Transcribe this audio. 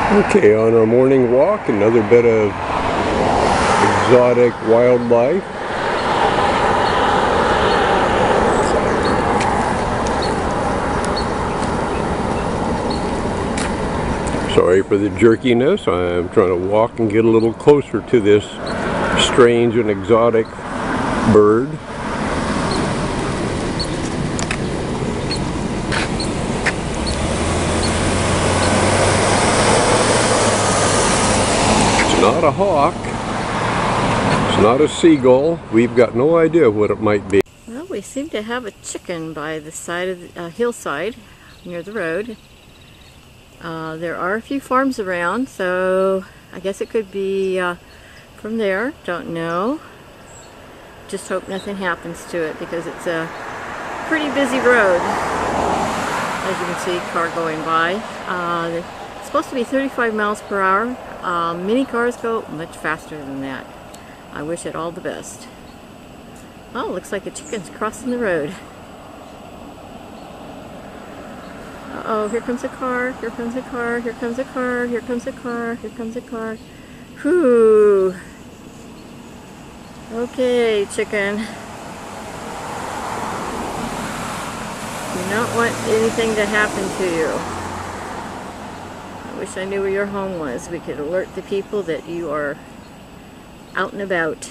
Okay, on our morning walk, another bit of exotic wildlife. Sorry for the jerkiness. I'm trying to walk and get a little closer to this strange and exotic bird. It's not a hawk. It's not a seagull. We've got no idea what it might be. Well, we seem to have a chicken by the side of the hillside near the road. There are a few farms around, so I guess it could be from there. Don't know. Just hope nothing happens to it because it's a pretty busy road. As you can see, car going by. It's supposed to be 35 miles per hour. Many cars go much faster than that. I wish it all the best. Oh, looks like a chicken's crossing the road. Uh-oh, here comes a car, here comes a car, here comes a car, here comes a car, here comes a car. Whew. Okay, chicken. Do not want anything to happen to you. I wish I knew where your home was. We could alert the people that you are out and about.